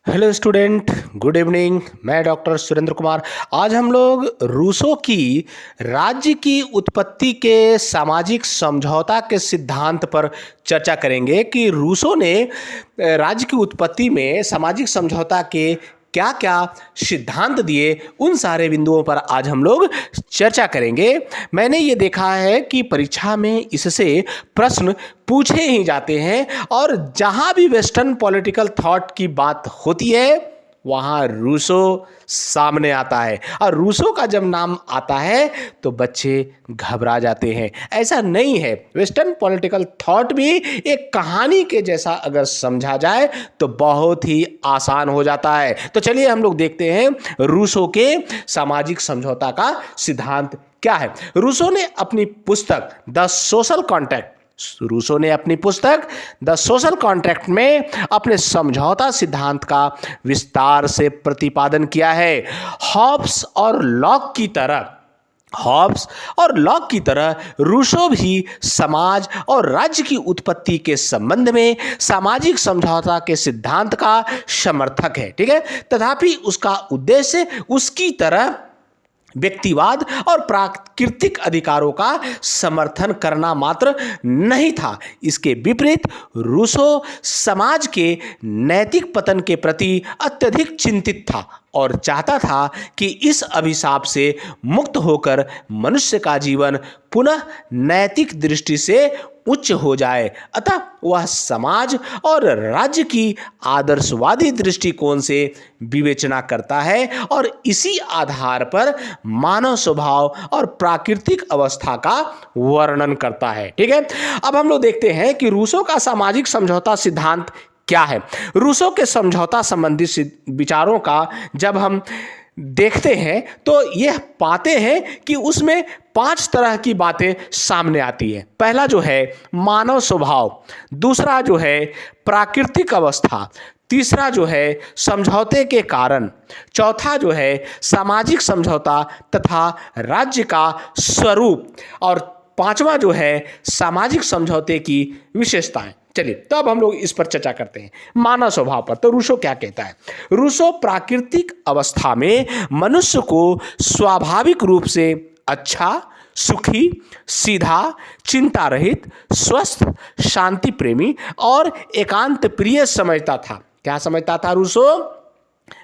Hello student, good evening. मैं doctor Surendra Kumar. आज हम लोग रूसो की राज्य की उत्पत्ति के सामाजिक समझौता के सिद्धांत पर चर्चा करेंगे कि रूसो ने राज्य की उत्पत्ति में सामाजिक समझौता के क्या क्या सिद्धांत दिए, उन सारे बिंदुओं पर आज हम लोग चर्चा करेंगे। मैंने ये देखा है कि परीक्षा में इससे प्रश्न पूछे ही जाते हैं और जहाँ भी वेस्टर्न पॉलिटिकल थॉट की बात होती है वहाँ रूसो सामने आता है, और रूसो का जब नाम आता है तो बच्चे घबरा जाते हैं। ऐसा नहीं है, वेस्टर्न पॉलिटिकल थॉट भी एक कहानी के जैसा अगर समझा जाए तो बहुत ही आसान हो जाता है। तो चलिए हम लोग देखते हैं रूसो के सामाजिक समझौता का सिद्धांत क्या है। रूसो ने अपनी पुस्तक द सोशल कॉन्ट्रैक्ट में अपने समझौता सिद्धांत का विस्तार से प्रतिपादन किया है। हॉब्स और लॉक की तरह रूसो भी समाज और राज्य की उत्पत्ति के संबंध में सामाजिक समझौता के सिद्धांत का समर्थक है, ठीक है। तथापि उसका उद्देश्य उसकी तरह व्यक्तिवाद और प्राकृतिक अधिकारों का समर्थन करना मात्र नहीं था। इसके विपरीत रूसो समाज के नैतिक पतन के प्रति अत्यधिक चिंतित था और चाहता था कि इस अभिशाप से मुक्त होकर मनुष्य का जीवन पुनः नैतिक दृष्टि से उच्च हो जाए। अतः वह समाज और राज्य की आदर्शवादी दृष्टिकोण से विवेचना करता है और इसी आधार पर मानव स्वभाव और प्राकृतिक अवस्था का वर्णन करता है, ठीक है। अब हम लोग देखते हैं कि रूसो का सामाजिक समझौता सिद्धांत क्या है। रूसो के समझौता संबंधी विचारों का जब हम देखते हैं तो यह पाते हैं कि उसमें 5 तरह की बातें सामने आती है। पहला जो है मानव स्वभाव, दूसरा जो है प्राकृतिक अवस्था, तीसरा जो है समझौते के कारण, चौथा जो है सामाजिक समझौता तथा राज्य का स्वरूप, और पांचवा जो है सामाजिक समझौते की विशेषताएं। चलिए तो अब हम लोग इस पर चर्चा करते हैं। मानव स्वभाव पर तो रूसो क्या कहता है। रूसो प्राकृतिक अवस्था में मनुष्य को स्वाभाविक रूप से अच्छा, सुखी, सीधा, चिंता रहित, स्वस्थ, शांति प्रेमी और एकांत प्रिय समझता था। क्या समझता था रूसो?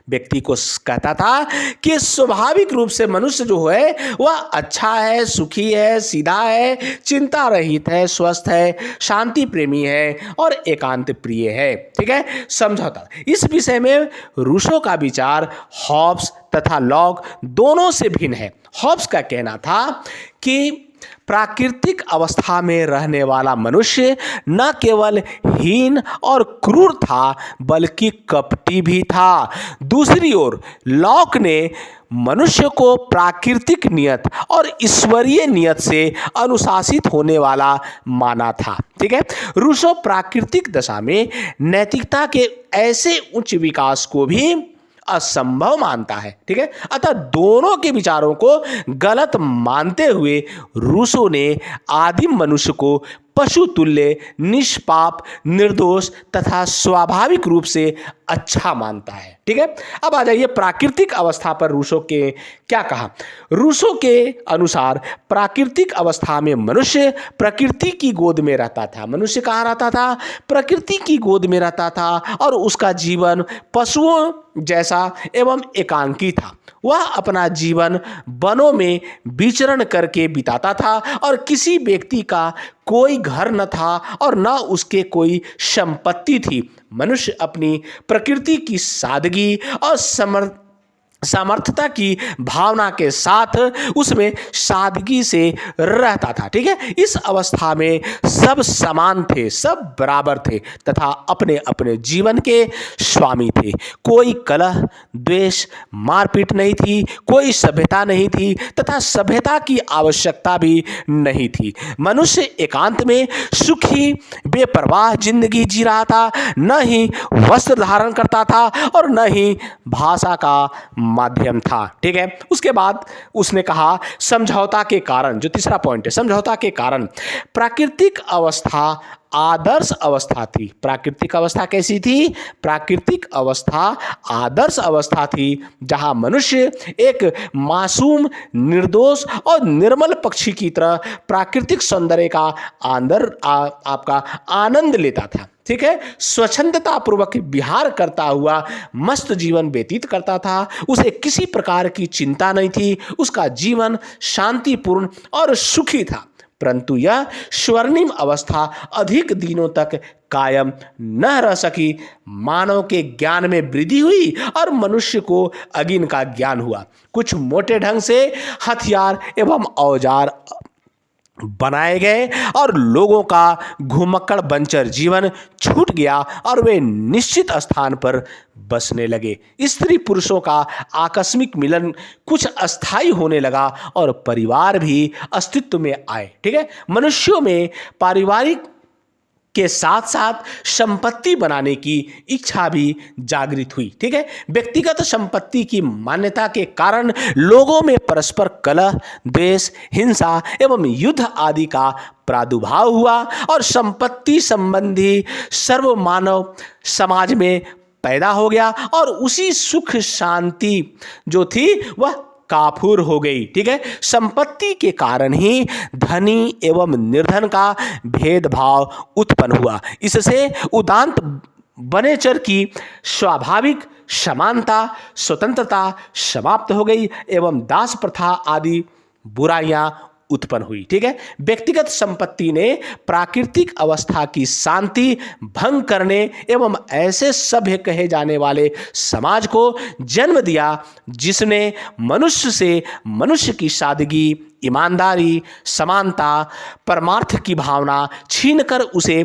व्यक्ति को कहता था कि स्वाभाविक रूप से मनुष्य जो है वह अच्छा है, सुखी है, सीधा है, चिंता रहित है, स्वस्थ है, शांति प्रेमी है और एकांत प्रिय है, ठीक है। समझौता, इस विषय में रूसो का विचार हॉब्स तथा लॉक दोनों से भिन्न है। हॉब्स का कहना था कि प्राकृतिक अवस्था में रहने वाला मनुष्य न केवल हीन और क्रूर था बल्कि कपटी भी था। दूसरी ओर लॉक ने मनुष्य को प्राकृतिक नियत और ईश्वरीय नियत से अनुशासित होने वाला माना था, ठीक है। रूसो प्राकृतिक दशा में नैतिकता के ऐसे उच्च विकास को भी असंभव मानता है, ठीक है। अतः दोनों के विचारों को गलत मानते हुए रूसो ने आदिम मनुष्य को पशु तुल्य, निष्पाप, निर्दोष तथा स्वाभाविक रूप से अच्छा मानता है, ठीक है। अब आ जाइए प्राकृतिक अवस्था पर रूसो के क्या कहा। रूसो के अनुसार प्राकृतिक अवस्था में मनुष्य प्रकृति की गोद में रहता था। मनुष्य कहाँ रहता था? प्रकृति की गोद में रहता था और उसका जीवन पशुओं जैसा एवं एकांकी था। वह अपना जीवन वनों में विचरण करके बिताता था और किसी व्यक्ति का कोई घर न था और न उसके कोई संपत्ति थी। मनुष्य अपनी प्रकृति की सादगी और सामर्थ्यता की भावना के साथ उसमें सादगी से रहता था, ठीक है। इस अवस्था में सब समान थे, सब बराबर थे तथा अपने अपने जीवन के स्वामी थे। कोई कलह, द्वेष, मारपीट नहीं थी, कोई सभ्यता नहीं थी तथा सभ्यता की आवश्यकता भी नहीं थी। मनुष्य एकांत में सुखी बेपरवाह जिंदगी जी रहा था, न ही वस्त्र धारण करता था और न ही भाषा का माध्यम था। ठीक है, उसके बाद उसने कहा समझौता के कारण, जो तीसरा पॉइंट है, समझौता के कारण प्राकृतिक अवस्था आदर्श अवस्था थी। प्राकृतिक अवस्था कैसी थी? प्राकृतिक अवस्था आदर्श अवस्था थी, जहां मनुष्य एक मासूम, निर्दोष और निर्मल पक्षी की तरह प्राकृतिक सौंदर्य का आपका आनंद लेता था। ठीक है, स्वच्छंदता पूर्वक विहार करता हुआ मस्त जीवन व्यतीत करता था। उसे किसी प्रकार की चिंता नहीं थी। उसका जीवन शांतिपूर्ण और सुखी था। परंतु यह स्वर्णिम अवस्था अधिक दिनों तक कायम न रह सकी। मानव के ज्ञान में वृद्धि हुई और मनुष्य को अग्नि का ज्ञान हुआ। कुछ मोटे ढंग से हथियार एवं औजार बनाए गए और लोगों का घुमक्कड़ बंचर जीवन छूट गया और वे निश्चित स्थान पर बसने लगे। स्त्री पुरुषों का आकस्मिक मिलन कुछ अस्थायी होने लगा और परिवार भी अस्तित्व में आए। ठीक है, मनुष्यों में पारिवारिक के साथ साथ संपत्ति बनाने की इच्छा भी जागृत हुई। ठीक है, व्यक्तिगत संपत्ति की मान्यता के कारण लोगों में परस्पर कलह, द्वेष, हिंसा एवं युद्ध आदि का प्रादुर्भाव हुआ और संपत्ति संबंधी सर्वमानव समाज में पैदा हो गया और उसी सुख शांति जो थी वह काफूर हो गई। ठीक है, संपत्ति के कारण ही धनी एवं निर्धन का भेदभाव उत्पन्न हुआ। इससे उदांत वनेचर की स्वाभाविक समानता, स्वतंत्रता समाप्त हो गई एवं दास प्रथा आदि बुराइयां उत्पन्न हुई। ठीक है, व्यक्तिगत संपत्ति ने प्राकृतिक अवस्था की शांति भंग करने एवं ऐसे सभ्य कहे जाने वाले समाज को जन्म दिया जिसने मनुष्य से मनुष्य की सादगी, ईमानदारी, समानता, परमार्थ की भावना छीनकर उसे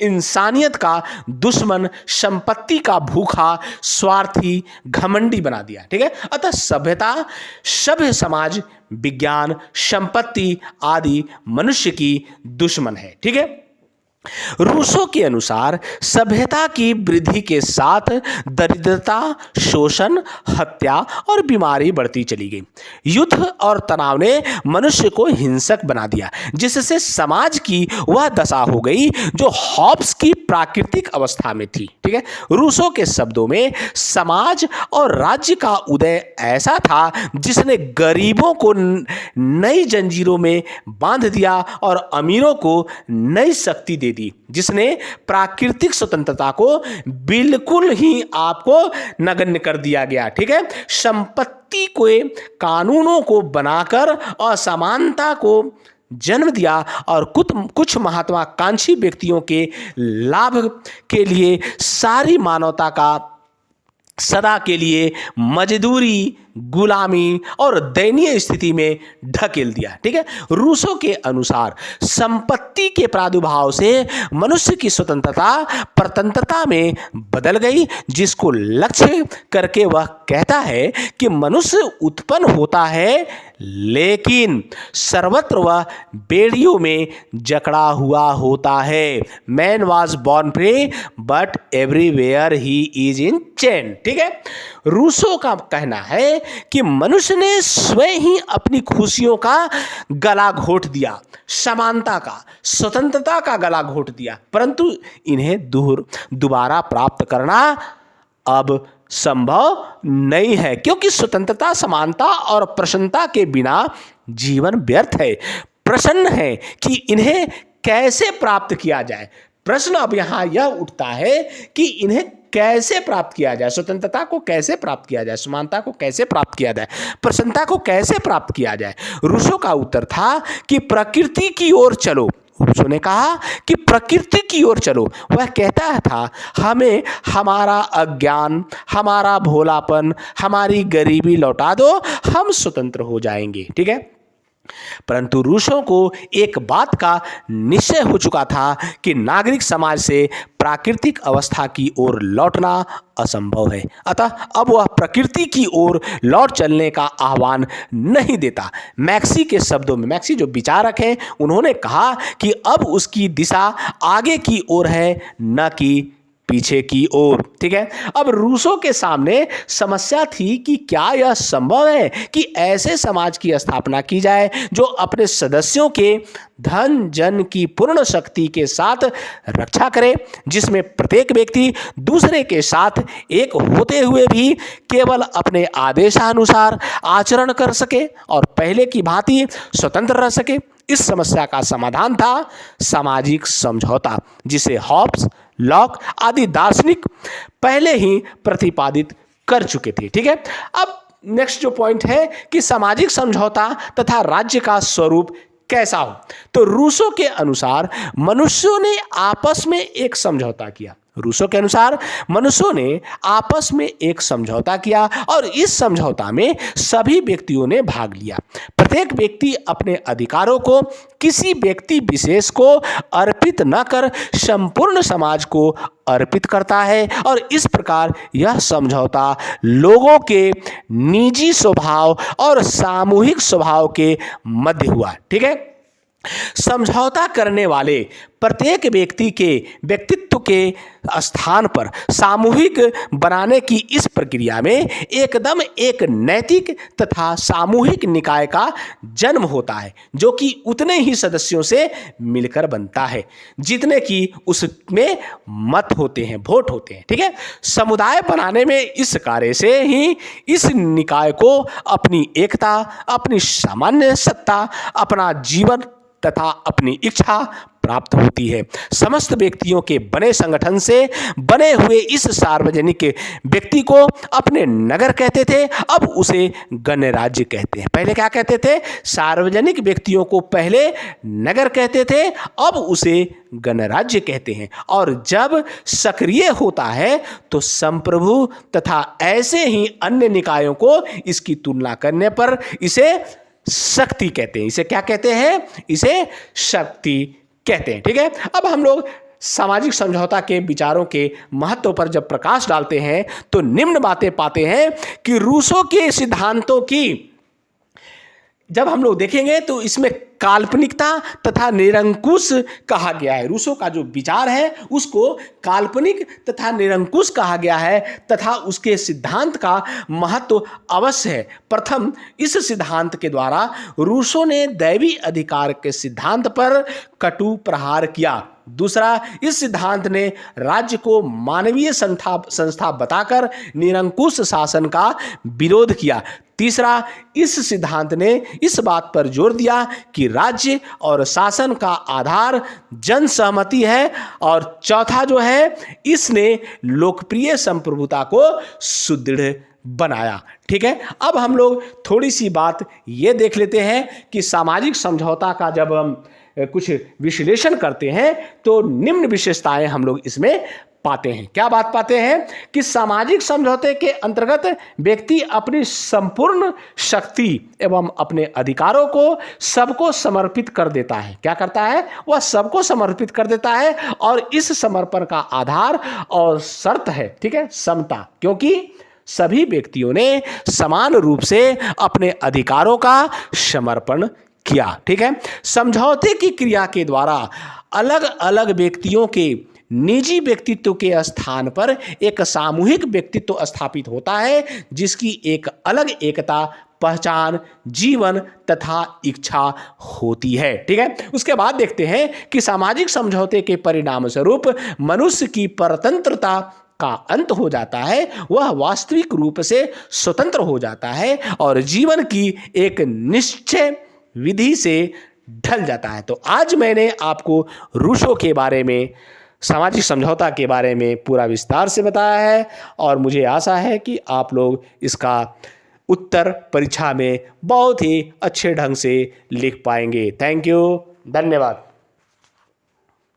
इंसानियत का दुश्मन, संपत्ति का भूखा, स्वार्थी, घमंडी बना दिया। ठीक है, अतः सभ्यता, सभ्य समाज, विज्ञान, संपत्ति आदि मनुष्य की दुश्मन है। ठीक है, रूसो के अनुसार सभ्यता की वृद्धि के साथ दरिद्रता, शोषण, हत्या और बीमारी बढ़ती चली गई। युद्ध और तनाव ने मनुष्य को हिंसक बना दिया, जिससे समाज की वह दशा हो गई जो हॉब्स की प्राकृतिक अवस्था में थी। ठीक है, रूसो के शब्दों में समाज और राज्य का उदय ऐसा था जिसने गरीबों को नई जंजीरों में बांध दिया और अमीरों को नई शक्ति दे दी, जिसने प्राकृतिक स्वतंत्रता को बिल्कुल ही आपको नगण्य कर दिया गया। ठीक है, संपत्ति को, कानूनों को बनाकर असमानता को जन्म दिया और कुछ महत्वाकांक्षी व्यक्तियों के लाभ के लिए सारी मानवता का सदा के लिए मजदूरी, गुलामी और दयनीय स्थिति में ढकेल दिया। ठीक है, रूसो के अनुसार संपत्ति के प्रादुर्भाव से मनुष्य की स्वतंत्रता परतंत्रता में बदल गई, जिसको लक्ष्य करके वह कहता है कि मनुष्य उत्पन्न होता है लेकिन सर्वत्र वह बेड़ियों में जकड़ा हुआ होता है। Man was born free but everywhere he is in chain. ठीक है, रूसो का कहना है कि मनुष्य ने स्वयं ही अपनी खुशियों का गला घोट दिया, समानता का, स्वतंत्रता का गला घोट दिया, परंतु इन्हें दोबारा प्राप्त करना अब संभव नहीं है, क्योंकि स्वतंत्रता, समानता और प्रसन्नता के बिना जीवन व्यर्थ है। प्रश्न है कि इन्हें कैसे प्राप्त किया जाए। प्रश्न अब यहां यह उठता है कि इन्हें कैसे प्राप्त किया जाए, स्वतंत्रता को कैसे प्राप्त किया जाए, समानता को कैसे प्राप्त किया जाए, प्रसन्नता को कैसे प्राप्त किया जाए। रूसो का उत्तर था कि प्रकृति की ओर चलो। रूसो ने कहा कि प्रकृति की ओर चलो। वह कहता था हमें हमारा अज्ञान, हमारा भोलापन, हमारी गरीबी लौटा दो, हम स्वतंत्र हो जाएंगे। ठीक है, परंतु रूसों को एक बात का निश्चय हो चुका था कि नागरिक समाज से प्राकृतिक अवस्था की ओर लौटना असंभव है। अतः अब वह प्रकृति की ओर लौट चलने का आह्वान नहीं देता। मैक्सी के शब्दों में, मैक्सी जो विचारक हैं, उन्होंने कहा कि अब उसकी दिशा आगे की ओर है, न कि पीछे की ओर। ठीक है, अब रूसो के सामने समस्या थी कि क्या यह संभव है कि ऐसे समाज की स्थापना की जाए जो अपने सदस्यों के धन जन की पूर्ण शक्ति के साथ रक्षा करे, जिसमें प्रत्येक व्यक्ति दूसरे के साथ एक होते हुए भी केवल अपने आदेशानुसार आचरण कर सके और पहले की भांति स्वतंत्र रह सके। इस समस्या का समाधान था सामाजिक समझौता, जिसे हॉब्स, लॉक आदि दार्शनिक पहले ही प्रतिपादित कर चुके थे। ठीक है, अब नेक्स्ट जो पॉइंट है कि सामाजिक समझौता तथा राज्य का स्वरूप कैसा हो, तो रूसो के अनुसार मनुष्यों ने आपस में एक समझौता किया। रूसो के अनुसार मनुष्यों ने आपस में एक समझौता किया और इस समझौता में सभी व्यक्तियों ने भाग लिया। प्रत्येक व्यक्ति अपने अधिकारों को किसी व्यक्ति विशेष को अर्पित न कर संपूर्ण समाज को अर्पित करता है और इस प्रकार यह समझौता लोगों के निजी स्वभाव और सामूहिक स्वभाव के मध्य हुआ। ठीक है, समझौता करने वाले प्रत्येक व्यक्ति के व्यक्तित्व के स्थान पर सामूहिक बनाने की इस प्रक्रिया में एकदम एक नैतिक तथा सामूहिक निकाय का जन्म होता है, जो कि उतने ही सदस्यों से मिलकर बनता है जितने कि उसमें मत होते हैं, वोट होते हैं। ठीक है, समुदाय बनाने में इस कार्य से ही इस निकाय को अपनी एकता, अपनी सामान्य सत्ता, अपना जीवन तथा अपनी इच्छा प्राप्त होती है। समस्त व्यक्तियों के बने संगठन से बने हुए इस सार्वजनिक व्यक्ति को अपने नगर कहते थे, अब उसे गणराज्य कहते हैं। पहले क्या कहते थे? सार्वजनिक व्यक्तियों को पहले नगर कहते थे, अब उसे गणराज्य कहते हैं। और जब सक्रिय होता है तो संप्रभु तथा ऐसे ही अन्य निकायों को इसकी तुलना करने पर इसे शक्ति कहते हैं। इसे क्या कहते हैं? इसे शक्ति कहते हैं। ठीक है, अब हम लोग सामाजिक समझौता के विचारों के महत्व पर जब प्रकाश डालते हैं तो निम्न बातें पाते हैं कि रूसो के सिद्धांतों की जब हम लोग देखेंगे तो इसमें काल्पनिकता तथा निरंकुश कहा गया है। रूसो का जो विचार है उसको काल्पनिक तथा निरंकुश कहा गया है तथा उसके सिद्धांत का महत्व अवश्य है। प्रथम, इस सिद्धांत के द्वारा रूसो ने दैवी अधिकार के सिद्धांत पर कटु प्रहार किया। दूसरा, इस सिद्धांत ने राज्य को मानवीय संस्था बताकर निरंकुश शासन का विरोध किया। तीसरा, इस सिद्धांत ने इस बात पर जोर दिया कि राज्य और शासन का आधार जन सहमति है। और चौथा जो है, इसने लोकप्रिय संप्रभुता को सुदृढ़ बनाया। ठीक है, अब हम लोग थोड़ी सी बात ये देख लेते हैं कि सामाजिक समझौता का जब हम कुछ विश्लेषण करते हैं तो निम्न विशेषताएं हम लोग इसमें पाते हैं। क्या बात पाते हैं कि सामाजिक समझौते के अंतर्गत व्यक्ति अपनी संपूर्ण शक्ति एवं अपने अधिकारों को सबको समर्पित कर देता है। क्या करता है? वह सबको समर्पित कर देता है और इस समर्पण का आधार और शर्त है, ठीक है, समता, क्योंकि सभी व्यक्तियों ने समान रूप से अपने अधिकारों का समर्पण किया। ठीक है, समझौते की क्रिया के द्वारा अलग अलग व्यक्तियों के निजी व्यक्तित्व के स्थान पर एक सामूहिक व्यक्तित्व स्थापित होता है, जिसकी एक अलग एकता, पहचान, जीवन तथा इच्छा होती है। ठीक है, उसके बाद देखते हैं कि सामाजिक समझौते के परिणाम स्वरूप मनुष्य की परतंत्रता का अंत हो जाता है, वह वास्तविक रूप से स्वतंत्र हो जाता है और जीवन की एक निश्चय विधि से ढल जाता है। तो आज मैंने आपको रूसो के बारे में, सामाजिक समझौता के बारे में पूरा विस्तार से बताया है और मुझे आशा है कि आप लोग इसका उत्तर परीक्षा में बहुत ही अच्छे ढंग से लिख पाएंगे। थैंक यू, धन्यवाद।